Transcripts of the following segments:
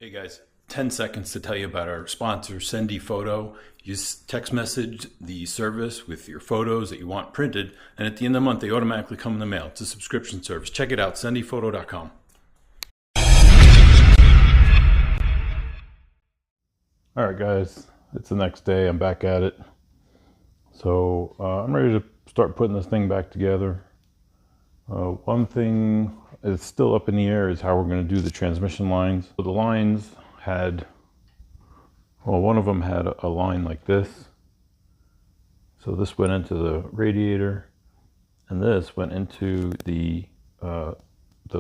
Hey guys, 10 seconds to tell you about our sponsor, Sendy Photo. You text message the service with your photos that you want printed, and at the end of the month, they automatically come in the mail. It's a subscription service. Check it out, sendyphoto.com. All right, guys, it's the next day. I'm back at it. So I'm ready to start putting this thing back together. One thing that's still up in the air is how we're going to do the transmission lines. So the lines had, well, one of them had a line like this. So this went into the radiator, and this went into the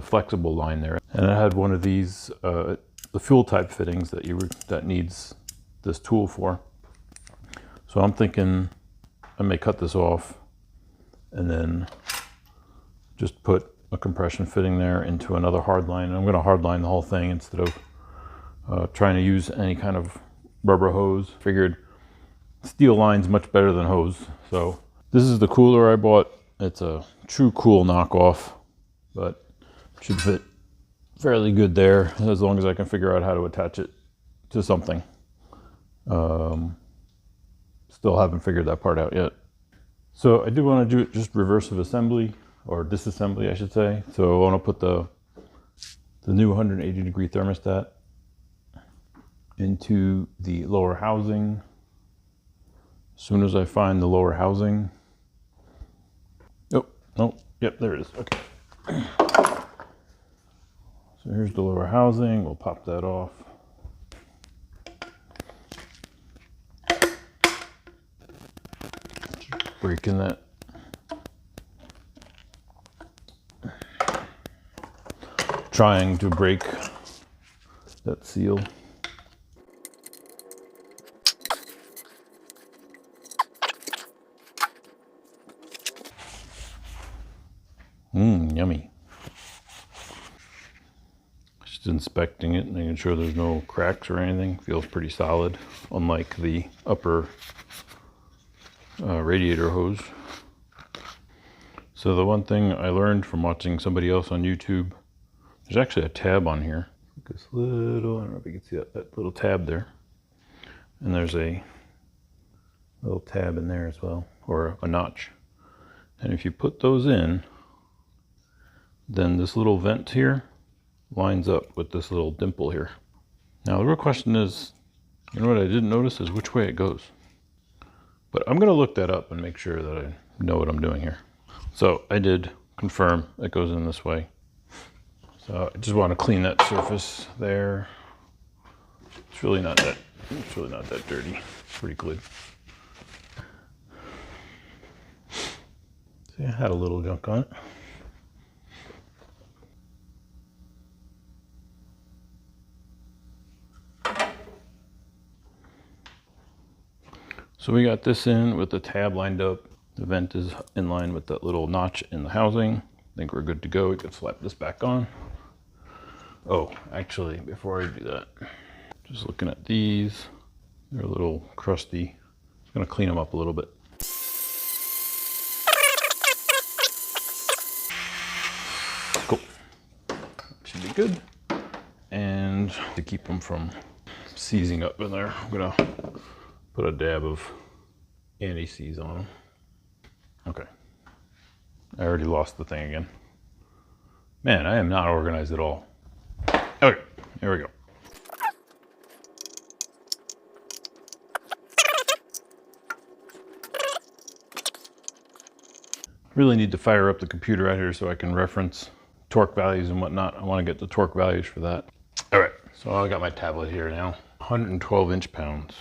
flexible line there. And it had one of these, the fuel type fittings that needs this tool for. So I'm thinking I may cut this off and then just put a compression fitting there into another hard line. And I'm going to hard line the whole thing instead of trying to use any kind of rubber hose. Figured steel line's much better than hose. So this is the cooler I bought. It's a True Cool knockoff, but should fit fairly good there as long as I can figure out how to attach it to something. Still haven't figured that part out yet. So I do want to do it just reversive assembly, or disassembly I should say. So I want to put the new 180 degree thermostat into the lower housing. As soon as I find the lower housing. Oh, yep, there it is. Okay. So here's the lower housing. We'll pop that off. Breaking that. Trying to break that seal. Yummy. Just inspecting it, making sure there's no cracks or anything. Feels pretty solid, unlike the upper radiator hose. So the one thing I learned from watching somebody else on YouTube, there's actually a tab on here. This little, I don't know if you can see that little tab there. And there's a little tab in there as well, or a notch. And if you put those in, then this little vent here lines up with this little dimple here. Now the real question is, you know what I didn't notice is which way it goes. But I'm gonna look that up and make sure that I know what I'm doing here. So I did confirm it goes in this way. So I just want to clean that surface there. It's really not that dirty. It's pretty good. See, I had a little gunk on it. So we got this in with the tab lined up. The vent is in line with that little notch in the housing. I think we're good to go. We could slap this back on. Oh, actually, before I do that, just looking at these, they're a little crusty. I'm gonna clean them up a little bit. Cool. Should be good. And to keep them from seizing up in there, I'm gonna put a dab of anti-seize on them. Okay. I already lost the thing again. Man, I am not organized at all. Okay, here we go. Really need to fire up the computer out here so I can reference torque values and whatnot. I want to get the torque values for that. All right, so I got my tablet here now. 112 inch-pounds.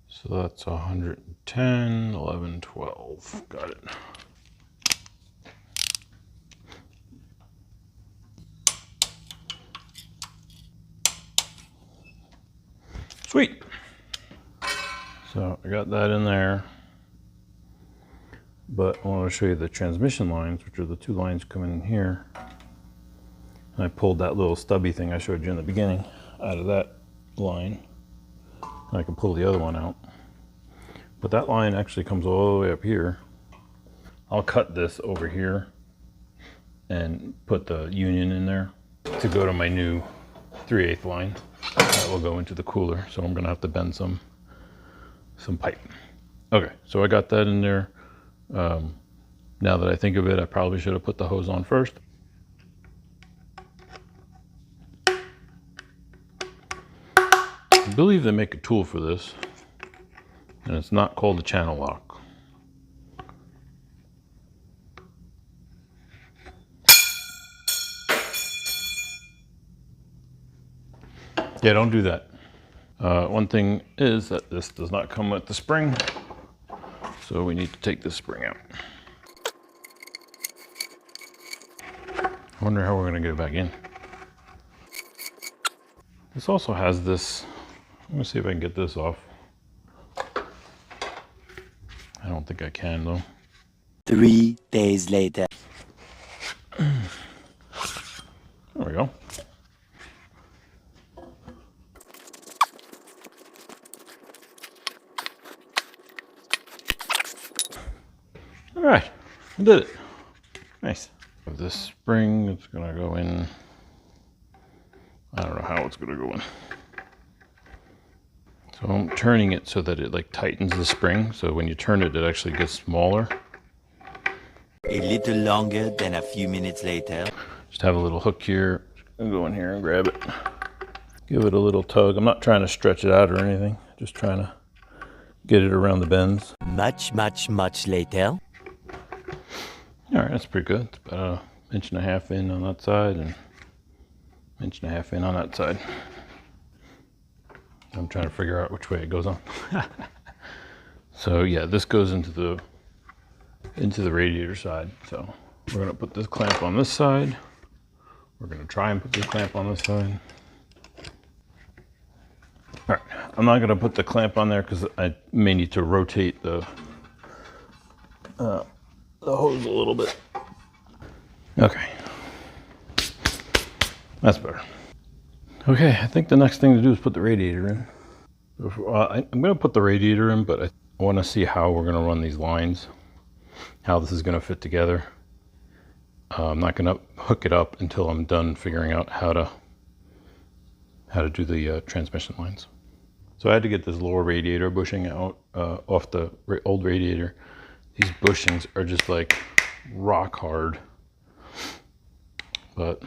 So that's 110, 11, 12. Got it. Sweet. So I got that in there. But I want to show you the transmission lines, which are the two lines coming in here. And I pulled that little stubby thing I showed you in the beginning out of that line. And I can pull the other one out. But that line actually comes all the way up here. I'll cut this over here and put the union in there to go to my new 3/8 line that will go into the cooler. So I'm gonna have to bend some pipe. Okay, so I got that in there. Now that I think of it, I probably should have put the hose on first. I believe they make a tool for this, and it's not called a channel lock. Yeah, don't do that. One thing is that this does not come with the spring, so we need to take this spring out. I wonder how we're gonna get it back in. This also has this, I'm gonna see if I can get this off. I don't think I can though. 3 days later. There we go. All right, I did it. Nice. This spring, it's gonna go in. I don't know how it's gonna go in. So I'm turning it so that it like tightens the spring. So when you turn it, it actually gets smaller. A little longer than a few minutes later. Just have a little hook here. I'll go in here and grab it. Give it a little tug. I'm not trying to stretch it out or anything. Just trying to get it around the bends. Much later. All right, that's pretty good. It's about 1.5 inches in on that side and 1.5 inches in on that side. I'm trying to figure out which way it goes on. So yeah, this goes into the radiator side. So we're gonna put this clamp on this side. We're gonna try and put this clamp on this side. All right, I'm not gonna put the clamp on there because I may need to rotate the hose a little bit. Okay, that's better. Okay, I think the next thing to do is put the radiator in. I'm gonna put the radiator in, but I wanna see how we're gonna run these lines, how this is gonna fit together. I'm not gonna hook it up until I'm done figuring out how to do the transmission lines. So I had to get this lower radiator bushing out off the old radiator. These bushings are just like rock hard. But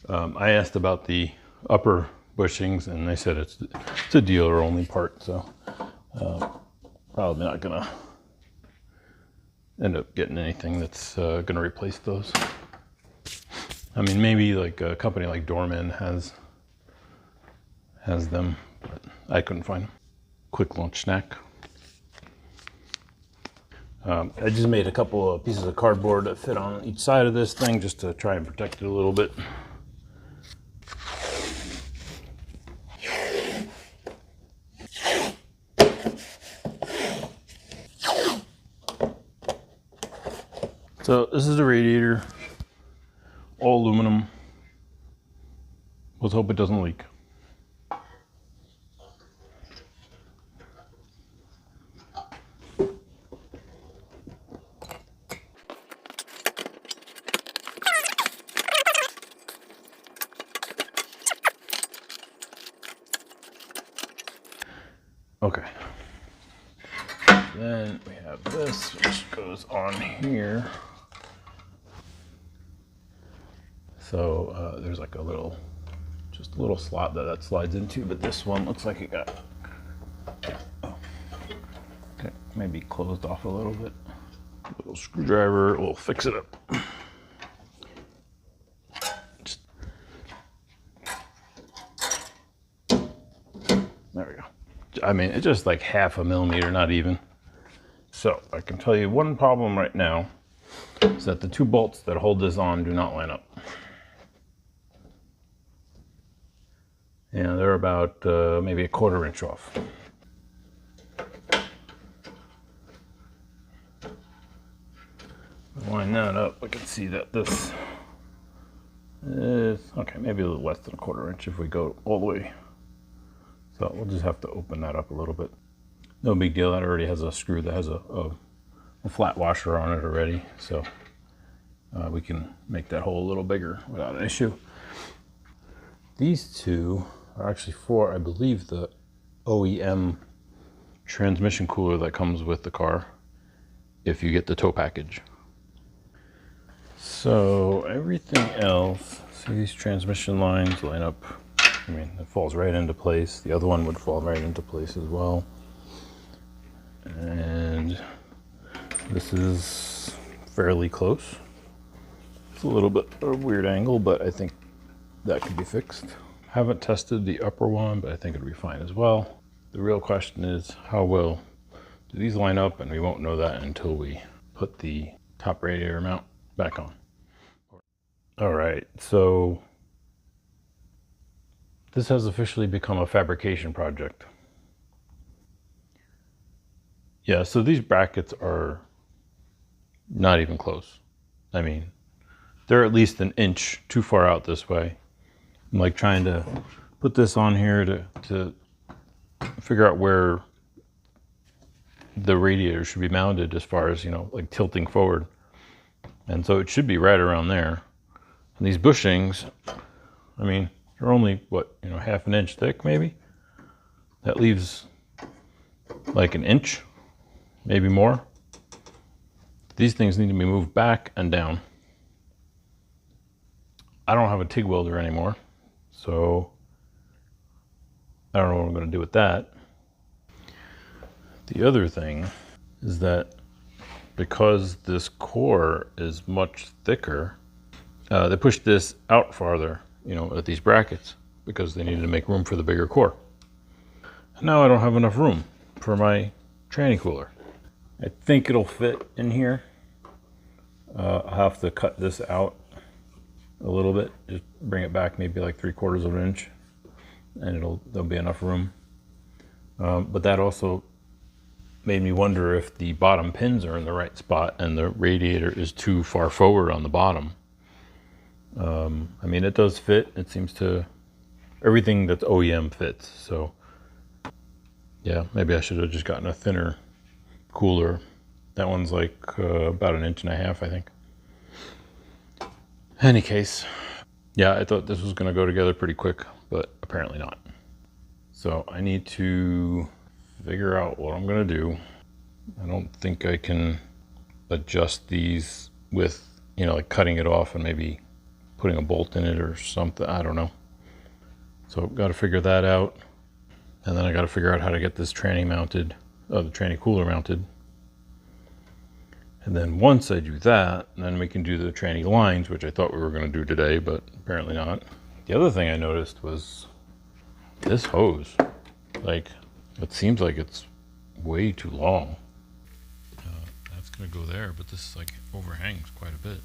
I asked about the upper bushings and they said it's a dealer only part. So probably not gonna end up getting anything that's gonna replace those. I mean, maybe like a company like Dorman has them, but I couldn't find them. Quick lunch snack. I just made a couple of pieces of cardboard that fit on each side of this thing just to try and protect it a little bit. So this is the radiator, all aluminum. Let's hope it doesn't leak. Okay. Then we have this, which goes on here. So there's like just a little slot that slides into, but this one looks like it got, okay, maybe closed off a little bit. A little screwdriver will fix it up. There we go. I mean, it's just like 1/2 millimeter, not even. So I can tell you one problem right now is that the 2 bolts that hold this on do not line up. And they're about maybe 1/4 inch off. Line that up, we can see that this is, okay, maybe a little less than 1/4 inch if we go all the way. So we'll just have to open that up a little bit. No big deal, that already has a screw that has a flat washer on it already. So we can make that hole a little bigger without an issue. These two are actually for, I believe, the OEM transmission cooler that comes with the car if you get the tow package. So everything else, see these transmission lines line up. I mean, it falls right into place. The other one would fall right into place as well. And this is fairly close. It's a little bit of a weird angle, but I think that could be fixed. Haven't tested the upper one, but I think it'll be fine as well. The real question is, how well do these line up? And we won't know that until we put the top radiator mount back on. All right, so this has officially become a fabrication project. Yeah, so these brackets are not even close. I mean, they're at least an inch too far out this way. I'm like trying to put this on here to figure out where the radiator should be mounted as far as, you know, like tilting forward. And so it should be right around there. And these bushings, I mean, they're only, what, you know, half an inch thick maybe? That leaves like an inch, maybe more. These things need to be moved back and down. I don't have a TIG welder anymore, so I don't know what I'm going to do with that. The other thing is that because this core is much thicker, they pushed this out farther, you know, at these brackets because they needed to make room for the bigger core. And now I don't have enough room for my tranny cooler. I think it'll fit in here. I'll have to cut this out a little bit, just bring it back maybe like 3/4 of an inch, and there'll be enough room. But that also made me wonder if the bottom pins are in the right spot and the radiator is too far forward on the bottom. I mean, it does fit. It seems to, everything that's OEM fits. So yeah, maybe I should have just gotten a thinner cooler. That one's like about 1.5 inches, I think. Any case, yeah, I thought this was going to go together pretty quick, but apparently not. So I need to figure out what I'm going to do. I don't think I can adjust these with, you know, like cutting it off and maybe putting a bolt in it or something. I don't know. So got to figure that out. And then I got to figure out how to get this tranny mounted, the tranny cooler mounted. And then once I do that, then we can do the tranny lines, which I thought we were going to do today, but apparently not. The other thing I noticed was this hose. Like, it seems like it's way too long. That's going to go there, but this like overhangs quite a bit.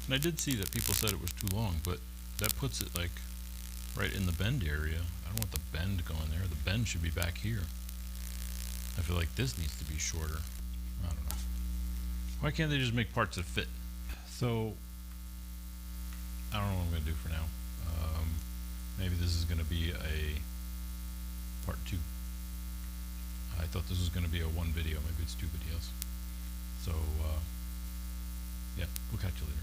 And I did see that people said it was too long, but that puts it like right in the bend area. I don't want the bend going there. The bend should be back here. I feel like this needs to be shorter. I don't know. Why can't they just make parts that fit? So, I don't know what I'm going to do for now. Maybe this is going to be a part 2. I thought this was going to be a one video. Maybe it's 2 videos. So, yeah, we'll catch you later.